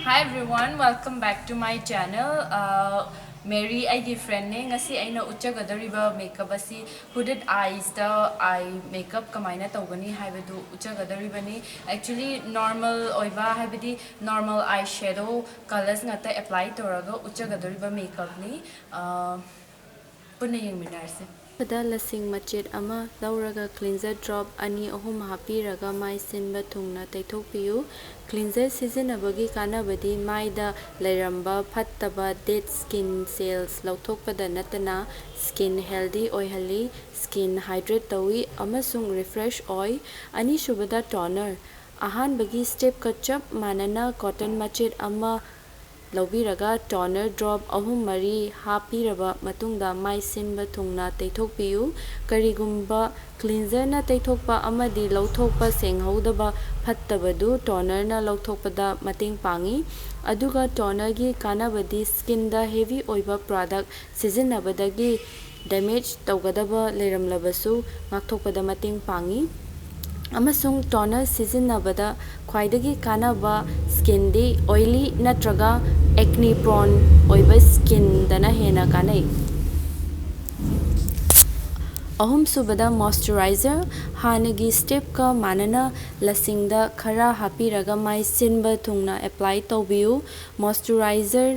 Hi everyone, welcome back to my channel. Mary aigi friend ne ngasi aina uchagadariba makeup asi hooded eyes da eye makeup kamaina tawgani haibadu uchagadariba ni. Actually normal oiba haibadi normal eyeshadow colors ngata apply toraga uchagadariba makeup ni. Punna yengminarse. दा लसिंग मचेट अमा लौरगा cleanser drop अनि अहुम हापीरगा माई सिनबा थुंगना तैथोकपियु cleanser सिजनबगी कानाबदी माइदा लैरंबा फत्तबा डेड स्किन सेल्स लौथोकपदा नतना स्किन हेल्दी ओइहली स्किन हाइड्रेट तौई अमसुंग रिफ्रेश ओइ अनि सुबदा टोनर अहानबगी स्टेप का चप मानना कॉटन मचेट अमा लौबीरगा टोनर ड्रॉप अहुम मरी हापीरबा मतुंगदा माई सिनबा थुंगना तैथोकपियु करिगुंबा क्लींजर ना तैथोकपा अमदी लौथोकपा सेंगहौदबा फत्तबदु टोनर ना लौथोकपदा मतेंग पांगी अदुगा टोनर गी कानाबदी स्किन दा हेवी ओइबा प्रोडक्ट सिजनबदगी डैमेज तौगदबा लेरमलबसु ngakthokpada mateng pangi amasung toner sizinabada khwaidagi kanaba skin di oily natraga acne prone oiba skin dana hena kanai ahum subada moisturizer hanagi step ka manana lasingda khara hapiraga mai sinba thungna apply tawbiu moisturizer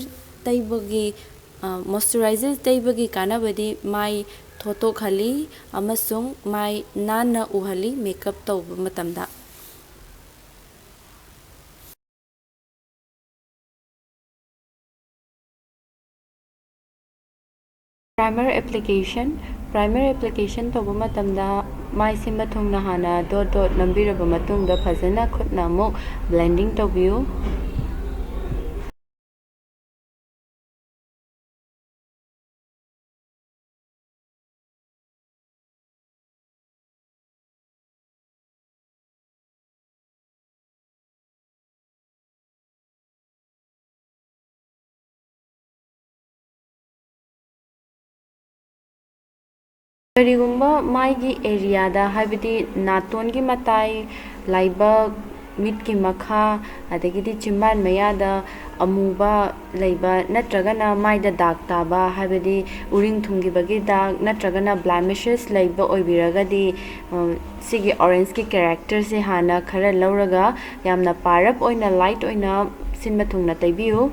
taibagi kanabadi mai thoto khali amasung mai nana uhali makeup tawba matamda primer application tawba matamda mai simba thungna hana dot nambiraba matungda phajana khutna amuk blending tawbiu करिगुंबा माइगी area दा हाइबदी नातोन की मताई लाइबक मिट की मखा अदगिदी चिम्बान मयादा अमूबा लैबा नत्रगना माइदा दाग ताबा हाइबदी उरिंग थुंगिबगी दाग नत्रगना ब्लेमिशेस लैबा ओइबिरगदी सिगी ऑरेंज की कैरेक्टर से हाना खरा लौरगा यामना पारप ओइना लाइट ओइना सिनबा थुंगना तैबियु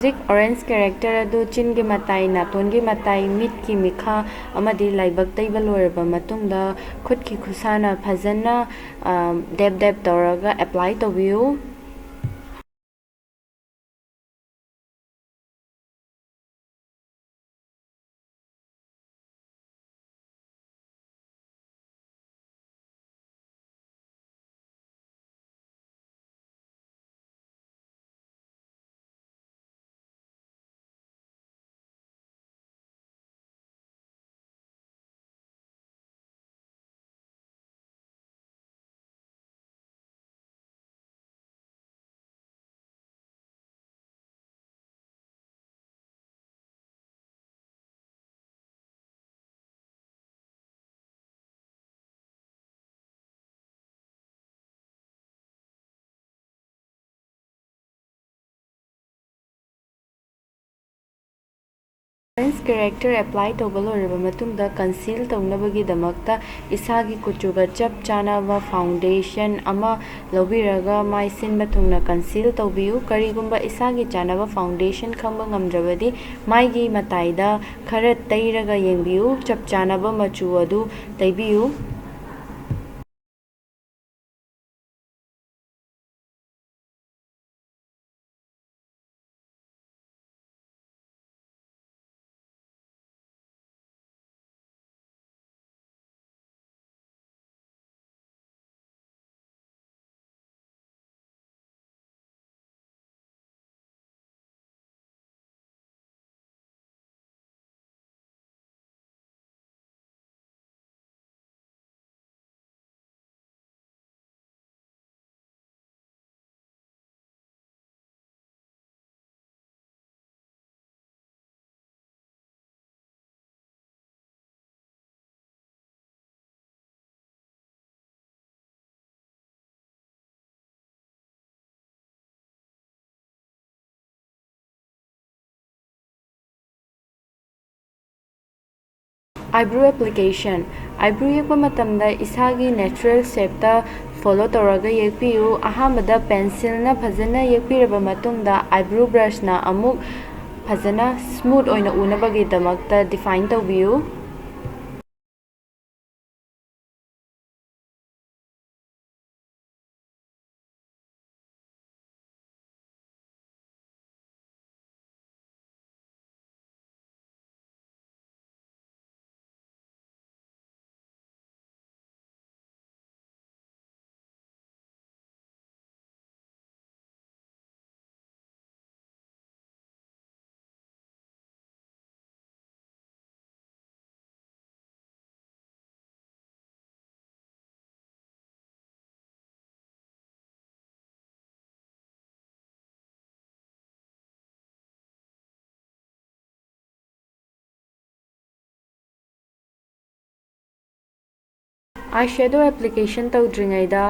ऑरेंज कैरेक्टर अदु चिन के मताई नातोन के मताई मिट की मिखा अमदी लाइबक तैबा लोरबा मतुंगदा खुद की खुसाना फजना डेप तौरगा अप्लाई तौबियु ऑरेंज कैरेक्टर अप्लाई तौबा लोरबा मतुंगदा कंसील तौनबगीदमक्ता इसागी कुचुगा चप चानाबा फाउंडेशन अमा लौबिरगा माई सिनबा थुंगना कंसील तौबियु करिगुंबा इसागी चानाबा फाउंडेशन खंबा ngamdrabadi माइगी मताइदा खरा तैरगा येंबियु चप चानाबा मचु अदु तैबियु Eyebrow application. Eyebrow yekpa matamda isagi natural shape ta follow toraga yekpiyu. Ahamada pencil na phajana yekpiraba matungda eyebrow brush na amuk phajana smooth oina unabagi damakta define tawbiyu. Eyeshadow application tawdringaida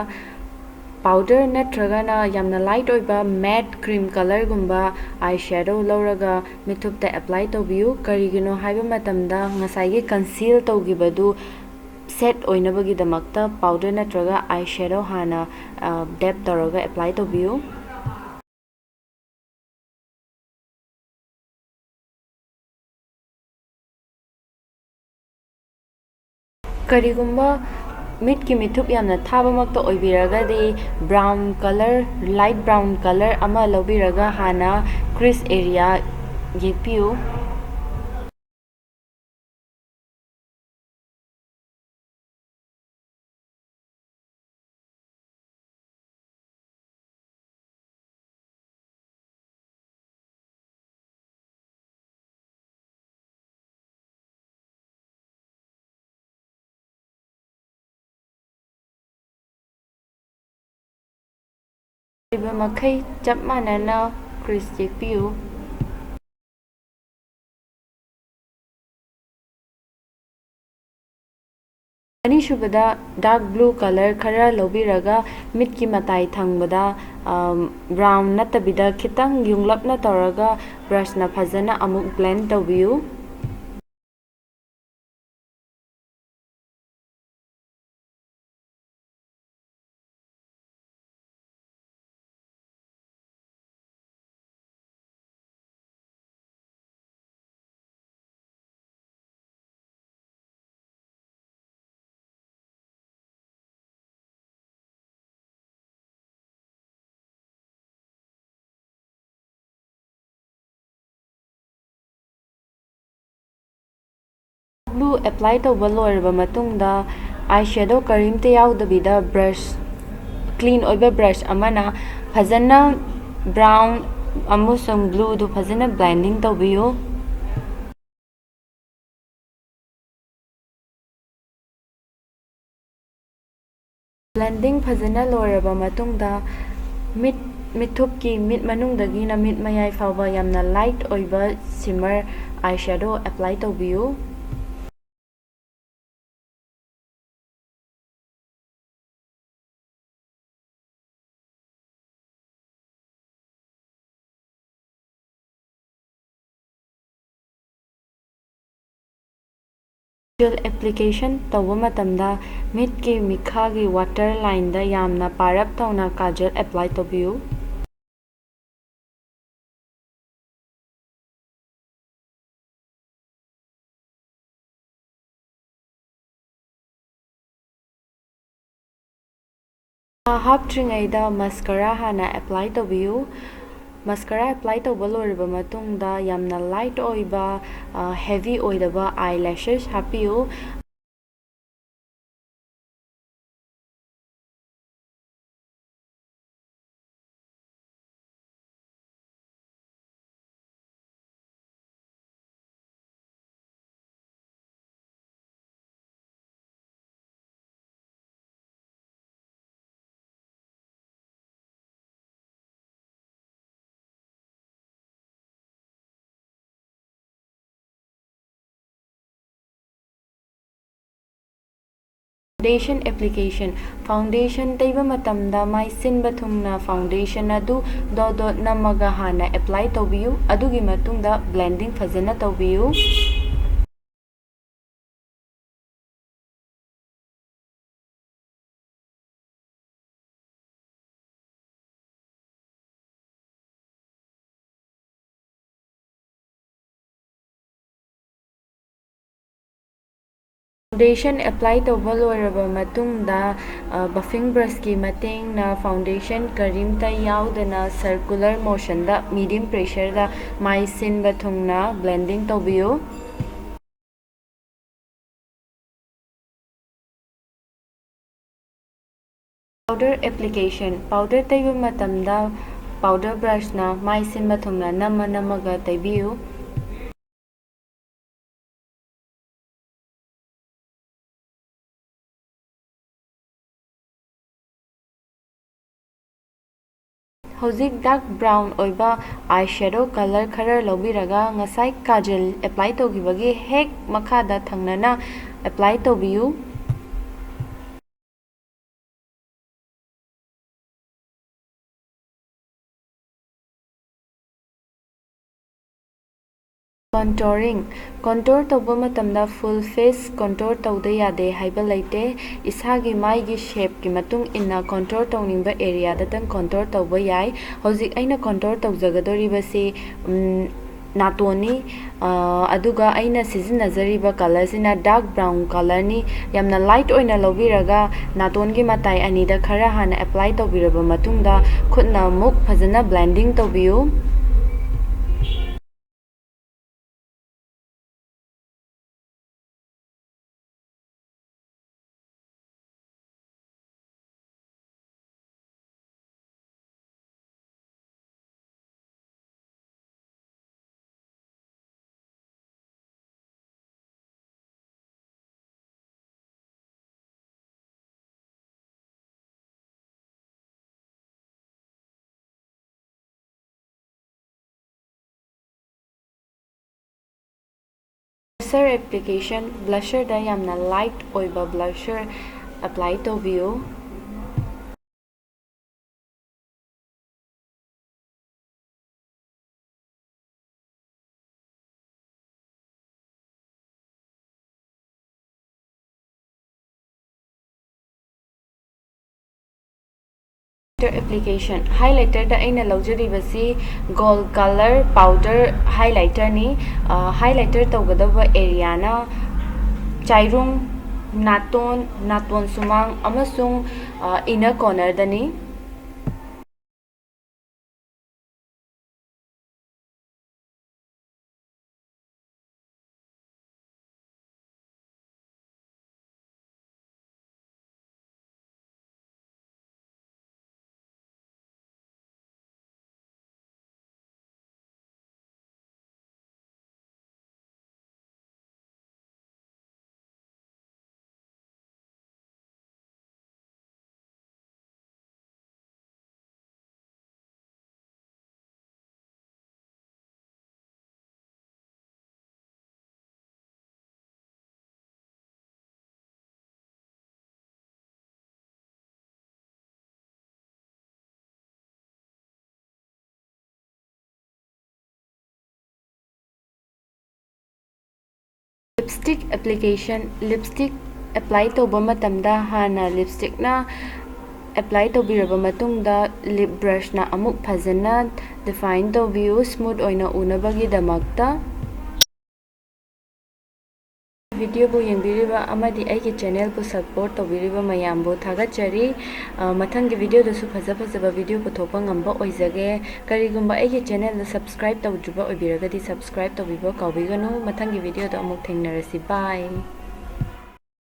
powder natragana yamna light oiba matte cream color gumba eyeshadow lauraga mithupta apply tawbiyu. Karigino haiba matamda ngasai conceal tawgibadu set oinabagi damakta powder natraga eyeshadow hana dab tawraga apply tawbiyu. Karigumba mid ki mithup yamna thabamakta oibiragadi brown color light brown color ama lobiraga hana crease area yekpiyu. Makai chap manana crease yekpiyu. Anishubada dark blue color khara lobiraga mid ki matai thangbada brown natabida khitang yunglapna tawraga brush na phajana amuk blend tawbiyu. Blue apply tawba loiraba matungda eyeshadow karimte yaudabida brush clean oiba brush amana phajana brown amusung blue du phajana blending tawbiyu. Blending phajana loiraba matungda mithupki mid manungdagi na mid mayai fawba yamna light oiba shimmer eyeshadow apply tawbiyu. Application tawba matamda mid ki mikha gi water line da yamna parap tawna kajal apply tawbiyu. Haptringaida mascara hana apply tawbiyu. Mascara apply tawba loiraba matungda yamna light oiba heavy oidaba eyelashes hapiyu. Foundation application. Foundation taiba matamda mai sinba thungna foundation adu dot namaga hana apply tawbiyu. Adugi matungda blending phajana tawbiyu. Foundation apply ꯇꯧꯕ ꯂꯣꯏꯔꯕ ꯃꯇꯨꯡꯗ ꯕꯐꯤꯡ ꯕ꯭ꯔꯁꯀꯤ ꯃꯇꯦꯡꯅ foundation ꯀꯔꯤꯝꯇ ꯌꯥꯎꯗꯅ circular ꯃꯣꯁꯟꯗ medium ꯄ꯭ꯔꯦꯁꯔꯗ ꯃꯥꯏ ꯁꯤꯟꯕ ꯊꯨꯡꯅ blending ꯇꯧꯕꯤꯌꯨ꯫ Powder application: powder ꯇꯩꯕ ꯃꯇꯝꯗ ꯄꯥꯎꯗꯔ ꯕ꯭ꯔꯁꯅ ꯃꯥꯏ ꯁꯤꯟꯕ ꯊꯨꯡꯅ ꯅꯝꯃꯒ ꯇꯩꯕꯤꯌꯨ꯫ ꯍꯧꯖꯤꯛ ꯗꯥꯔꯛ ꯕ꯭ꯔꯥꯎꯟ ꯑꯣꯏꯕ ꯑꯥꯏ ꯁꯦꯗꯣ ꯀꯂꯔ ꯈꯔ ꯂꯧꯕꯤꯔꯒ ꯉꯁꯥꯏ ꯀꯥꯖꯜ ꯑꯦꯄ꯭ꯂꯥꯏ ꯇꯧꯈꯤꯕꯒꯤ ꯍꯦꯛ ꯃꯈꯥꯗ ꯊꯪꯅꯅ ꯑꯦꯄ꯭ꯂꯥꯏ ꯇꯧꯕꯤꯌꯨ꯫ ꯀꯣꯟꯇꯣꯔꯤꯡ: ꯀꯣꯟꯇꯣꯔ ꯇꯧꯕ ꯃꯇꯝꯗ ꯐꯨꯜ ꯐꯦꯁ ꯀꯣꯟꯇꯣꯔ ꯇꯧꯗ ꯌꯥꯗꯦ ꯍꯥꯏꯕ ꯂꯩꯇꯦ꯫ ꯏꯁꯥꯒꯤ ꯃꯥꯏꯒꯤ ꯁꯦꯞꯀꯤ ꯃꯇꯨꯡ ꯏꯟꯅ ꯀꯣꯟꯇꯣꯔ ꯇꯧꯅꯤꯡꯕ ꯑꯦꯔꯤꯌꯥꯗꯇꯪ ꯀꯣꯟꯇꯣꯔ ꯇꯧꯕ ꯌꯥꯏ꯫ ꯍꯧꯖꯤꯛ ꯑꯩꯅ ꯀꯣꯟꯇꯣꯔ ꯇꯧꯖꯒꯗꯧꯔꯤꯕꯁꯤ ꯅꯥꯇꯣꯟꯅꯤ, ꯑꯗꯨꯒ ꯑꯩꯅ ꯁꯤꯖꯤꯟꯅꯖꯔꯤꯕ ꯀꯂꯔꯁꯤꯅ ꯗꯥꯔꯛ ꯕ꯭ꯔꯥꯎꯟ ꯀꯂꯔꯅꯤ꯫ ꯌꯥꯝꯅ ꯂꯥꯏꯠ ꯑꯣꯏꯅ ꯂꯧꯕꯤꯔꯒ ꯅꯥꯇꯣꯟꯒꯤ ꯃꯇꯥꯏ ꯑꯅꯤꯗ ꯈꯔ ꯍꯥꯟꯅ ꯑꯦꯄ꯭ꯂꯥꯏ ꯇꯧꯕꯤꯔꯕ ꯃꯇꯨꯡꯗ ꯈꯨꯠꯅ ꯑꯃꯨꯛ ꯐꯖꯅ ꯕ꯭ꯂꯦꯟꯗꯤꯡ ꯇꯧꯕꯤꯌꯨ꯫ ꯕ꯭ꯂꯁꯔ ꯑꯦꯄ꯭ꯂꯤꯀꯦꯁꯟ: ꯕ꯭ꯂꯁꯔꯗ ꯌꯥꯝꯅ ꯂꯥꯏꯠ ꯑꯣꯏꯕ ꯕ꯭ꯂꯁꯔ ꯑꯦꯄ꯭ꯂꯥꯏ ꯇꯧꯕꯤꯌꯨ꯫ ꯑꯦꯄ꯭ꯂꯤꯀꯦꯁꯟ: ꯍꯥꯏꯂꯥꯏꯇꯔꯗ ꯑꯩꯅ ꯂꯧꯖꯔꯤꯕꯁꯤ ꯒꯣꯜꯗ ꯀꯂꯔ ꯄꯥꯎꯗꯔ ꯍꯥꯏꯂꯥꯏꯇꯔꯅꯤ꯫ ꯍꯥꯏꯂꯥꯏꯇꯔ ꯇꯧꯒꯗꯕ ꯑꯦꯔꯤꯌꯥꯅ ꯆꯥꯏꯔꯨꯡ, ꯅꯥꯇꯣꯟ ꯁꯨꯃꯥꯡ ꯑꯃꯁꯨꯡ ꯏꯅꯔ ꯀꯣꯔꯅꯔꯗꯅꯤ꯫ ꯂꯤꯞꯁꯇꯤꯛ ꯑꯦꯄ꯭ꯂꯤꯀꯦꯁꯟ: ꯂꯤꯞꯁꯇꯤꯛ ꯑꯦꯄ꯭ꯂꯥꯏ ꯇꯧꯕ ꯃꯇꯝꯗ ꯍꯥꯟꯅ ꯂꯤꯞꯁꯇꯤꯛꯅ ꯑꯦꯄ꯭ꯂꯥꯏ ꯇꯧꯕꯤꯔꯕ ꯃꯇꯨꯡꯗ ꯂꯤꯞ ꯕ꯭ꯔꯁꯅ ꯑꯃꯨꯛ ꯐꯖꯅ ꯗꯤꯐꯥꯏꯟ ꯇꯧꯕꯤꯌꯨ ꯁ꯭ꯃꯨꯠ ꯑꯣꯏꯅ ꯎꯅꯕꯒꯤꯗꯃꯛꯇ꯫ ꯚꯤꯗꯤꯑꯣꯕꯨ ꯌꯦꯡꯕꯤꯔꯤꯕ ꯑꯃꯗꯤ ꯑꯩꯒꯤ ꯆꯦꯅꯦꯜꯕꯨ ꯁꯞꯄꯣꯔꯠ ꯇꯧꯕꯤꯔꯤꯕ ꯃꯌꯥꯝꯕꯨ ꯊꯥꯒꯠꯆꯔꯤ꯫ ꯃꯊꯪꯒꯤ ꯚꯤꯗꯤꯑꯣꯗꯁꯨ ꯐꯖꯕ ꯚꯤꯗꯤꯑꯣ ꯄꯨꯊꯣꯛꯄ ꯉꯝꯕ ꯑꯣꯏꯖꯒꯦ꯫ ꯀꯔꯤꯒꯨꯝꯕ ꯑꯩꯒꯤ ꯆꯦꯅꯦꯜꯗ ꯁꯕꯁꯀ꯭ꯔꯥꯏꯕ ꯇꯧꯗ꯭ꯔꯤꯕ ꯑꯣꯏꯕꯤꯔꯒꯗꯤ ꯁꯕꯁꯀ꯭ꯔꯥꯏꯕ ꯇꯧꯕꯤꯕ ꯀꯥꯎꯕꯤꯒꯅꯨ꯫ ꯃꯊꯪꯒꯤ ꯚꯤꯗꯤꯑꯣꯗ ꯑꯃꯨꯛ ꯊꯦꯡꯅꯔꯁꯤ꯫ ꯕꯥꯏ꯫